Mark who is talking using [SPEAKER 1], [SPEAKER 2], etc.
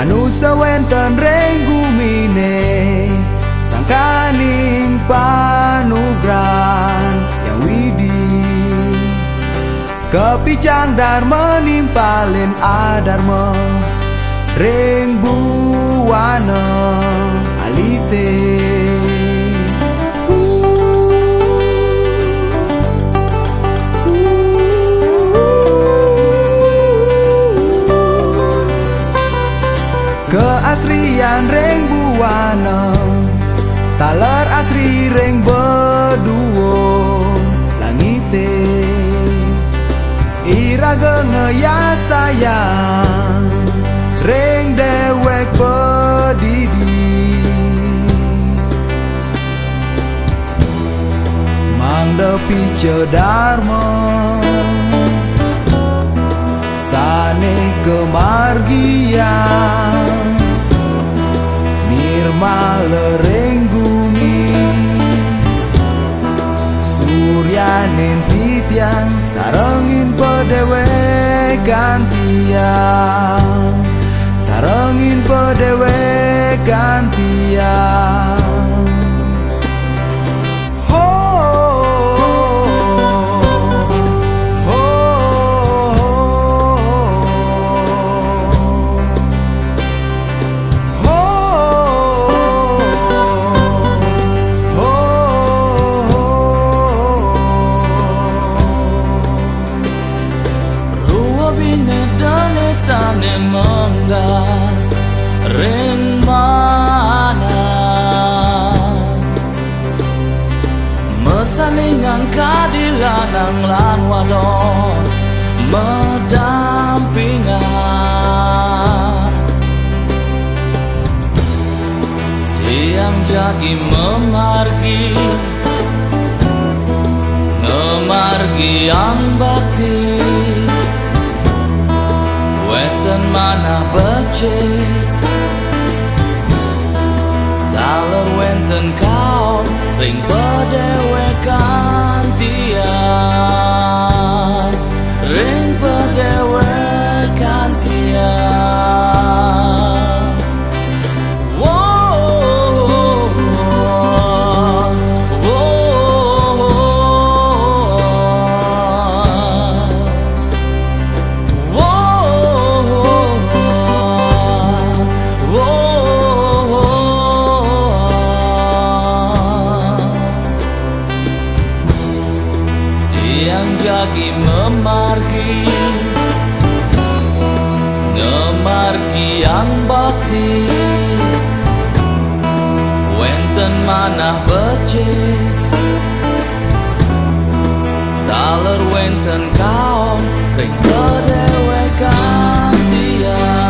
[SPEAKER 1] Manusia wenten reng gumine sangkaning panugran yang widi kepicang dharma nimpalin adarma reng buwana alite keasrian reng buwana taler asri reng beduo langite iraga ngaya sayang reng dewek pedidi mangdepi cedarma sane kemargian nirma lereng bumi surya nentitian sarengin pedewe gantian sarengin pedewe gantian
[SPEAKER 2] sane mangga ring mana mesaningan kadilanang lan wadon medampingan tiang jagi memargi yang bakti wenten mana becik taler wenten kaon ring pedewe kantian ring pedewe kantian yang jagi memargi yang bakti wenten manah becik taler wenten kaon ring pedewe kantian